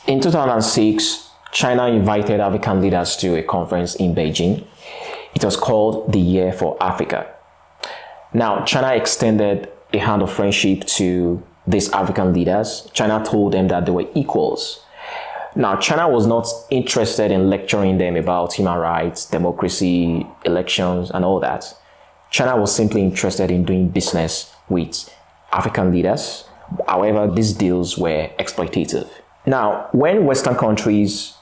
In 2006, China invited African leaders to a conference in Beijing. It was called the Year for Africa. Now, China extended a hand of friendship to these African leaders. China told them that they were equals. Now, China was not interested in lecturing them about human rights, democracy, elections, and all that. China was simply interested in doing business with African leaders. However, these deals were exploitative. Now, when Western countries,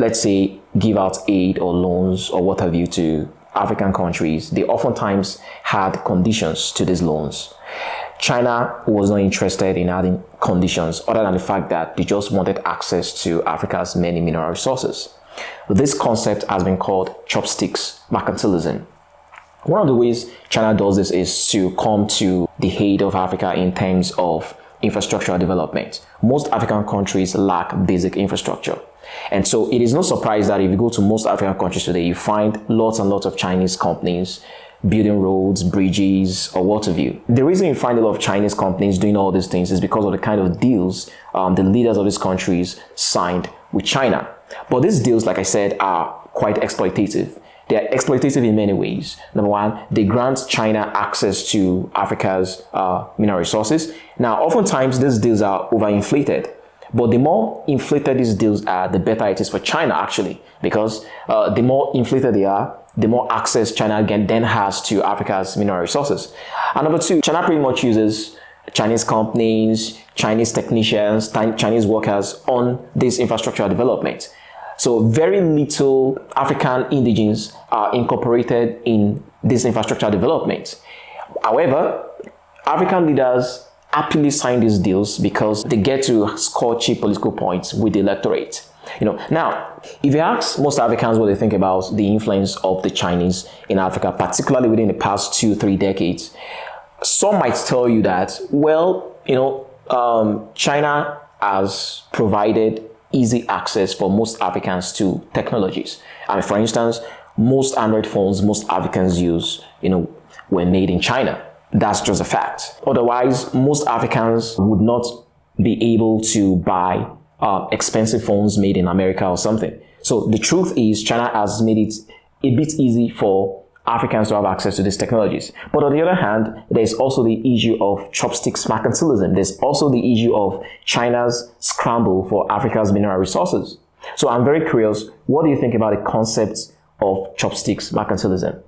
let's say, give out aid or loans or what have you to African countries, they oftentimes had conditions to these loans. China was not interested in adding conditions other than the fact that they just wanted access to Africa's many mineral resources. This concept has been called Chopsticks mercantilism. One of the ways China does this is to come to the aid of Africa in terms of infrastructural development. Most African countries lack basic infrastructure. And so it is no surprise that if you go to most African countries today, you find lots and lots of Chinese companies building roads, bridges, or what have you. The reason you find a lot of Chinese companies doing all these things is because of the kind of deals the leaders of these countries signed with China. But these deals, like I said, are quite exploitative. They are exploitative in many ways. Number one, they grant China access to Africa's mineral resources. Now, oftentimes these deals are overinflated. But the more inflated these deals are, the better it is for China, actually, because the more inflated they are, the more access China again then has to Africa's mineral resources. And number two, China pretty much uses Chinese companies, Chinese technicians, Chinese workers on this infrastructure development. So very little African indigenes are incorporated in this infrastructure development. However, African leaders happily sign these deals because they get to score cheap political points with the electorate. Now, if you ask most Africans what they think about the influence of the Chinese in Africa, particularly within the past 2-3 decades, some might tell you that, China has provided easy access for most Africans to technologies. For instance, most Android phones most Africans use, were made in China. That's just a fact. Otherwise, most Africans would not be able to buy expensive phones made in America or something. So the truth is, China has made it a bit easy for Africans to have access to these technologies. But on the other hand, there's also the issue of chopsticks mercantilism. There's also the issue of China's scramble for Africa's mineral resources. So I'm very curious, what do you think about the concept of chopsticks mercantilism?